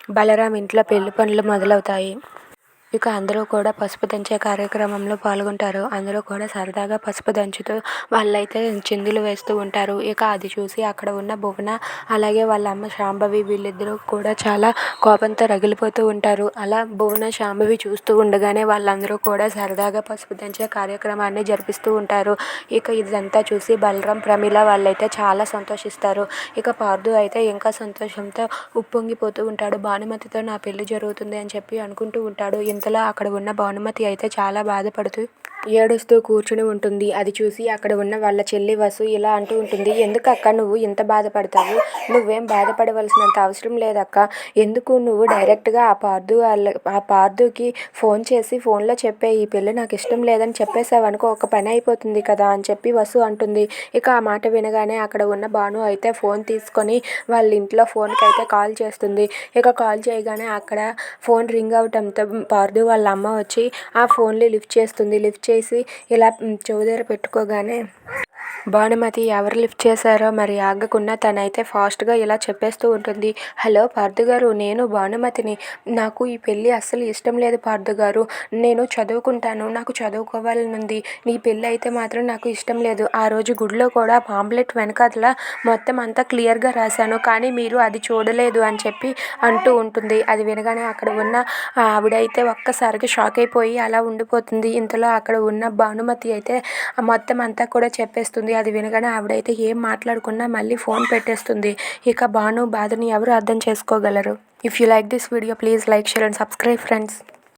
బలరాం ఇంట్లో పెళ్లి పనులు మొదలవుతాయి. ఇక అందరూ కూడా పసుపు దంచే కార్యక్రమంలో పాల్గొంటారు. అందరూ కూడా సరదాగా పసుపు దంచుతూ వాళ్ళైతే చిందులు వేస్తూ ఉంటారు. ఇక అది చూసి అక్కడ ఉన్న భువన అలాగే వాళ్ళ అమ్మ శాంభవి వీళ్ళిద్దరూ కూడా చాలా కోపంతో రగిలిపోతూ ఉంటారు. అలా భువన శాంభవి చూస్తూ ఉండగానే వాళ్ళందరూ కూడా సరదాగా పసుపు దంచే కార్యక్రమాన్ని జరిపిస్తూ ఉంటారు. ఇక ఇదంతా చూసి బలరాం ప్రమీల వాళ్ళైతే చాలా సంతోషిస్తారు. ఇక పార్దు అయితే ఇంకా సంతోషంతో ఉప్పొంగిపోతూ ఉంటాడు. భానుమతితో నా పెళ్లి జరుగుతుంది అని చెప్పి అనుకుంటూ ఉంటాడు. ఇంతలో అక్కడ ఉన్న భానుమతి అయితే చాలా బాధపడుతూ ఏడుస్తూ కూర్చుని ఉంటుంది. అది చూసి అక్కడ ఉన్న వాళ్ళ చెల్లి వసు ఇలా అంటూ ఉంటుంది, ఎందుకు అక్క నువ్వు ఇంత బాధపడతావు? నువ్వేం బాధపడవలసినంత అవసరం లేదక్క. ఎందుకు నువ్వు డైరెక్ట్గా ఆ పార్దుకి ఫోన్ చేసి ఫోన్లో చెప్పే ఈ పెళ్ళి నాకు ఇష్టం లేదని చెప్పేసావనుకో ఒక పని అయిపోతుంది కదా అని చెప్పి వసు అంటుంది. ఇక ఆ మాట వినగానే అక్కడ ఉన్న భాను అయితే ఫోన్ తీసుకొని వాళ్ళ ఇంట్లో ఫోన్కి అయితే కాల్ చేస్తుంది. ఇక కాల్ చేయగానే అక్కడ ఫోన్ రింగ్ అవటంతో పార్దు వాళ్ళ అమ్మ వచ్చి ఆ ఫోన్ని లిఫ్ట్ చేస్తుంది. లిఫ్ట్ చేసి ఇలా చెవి దగ్గర పెట్టుకోగానే భానుమతి ఎవరు లిఫ్ట్ చేశారో మరి ఆగకుండా తనైతే ఫాస్ట్గా ఇలా చెప్పేస్తూ ఉంటుంది. హలో పార్థు గారు, నేను భానుమతిని. నాకు ఈ పెళ్ళి అస్సలు ఇష్టం లేదు పార్థు గారు. నేను చదువుకుంటాను, నాకు చదువుకోవాలని ఉంది. నీ పెళ్ళి అయితే మాత్రం నాకు ఇష్టం లేదు. ఆ రోజు గుడిలో కూడా పాంప్లెట్ వెనకాతల మొత్తం అంతా క్లియర్గా రాశాను, కానీ మీరు అది చూడలేదు అని చెప్పి అంటూ ఉంటుంది. అది వినగానే అక్కడ ఉన్న ఆవిడైతే ఒక్కసారిగా షాక్ అయిపోయి అలా ఉండిపోతుంది. ఇంతలో అక్కడ ఉన్న భానుమతి అయితే మొత్తం అంతా కూడా చెప్పేస్తుంది. అది వినగానే ఆవిడైతే ఏం మాట్లాడకుండా మళ్ళీ ఫోన్ పెట్టేస్తుంది. ఇక భాను బాధని ఎవరు అర్థం చేసుకోగలరు? If you like this video please like, share and subscribe friends.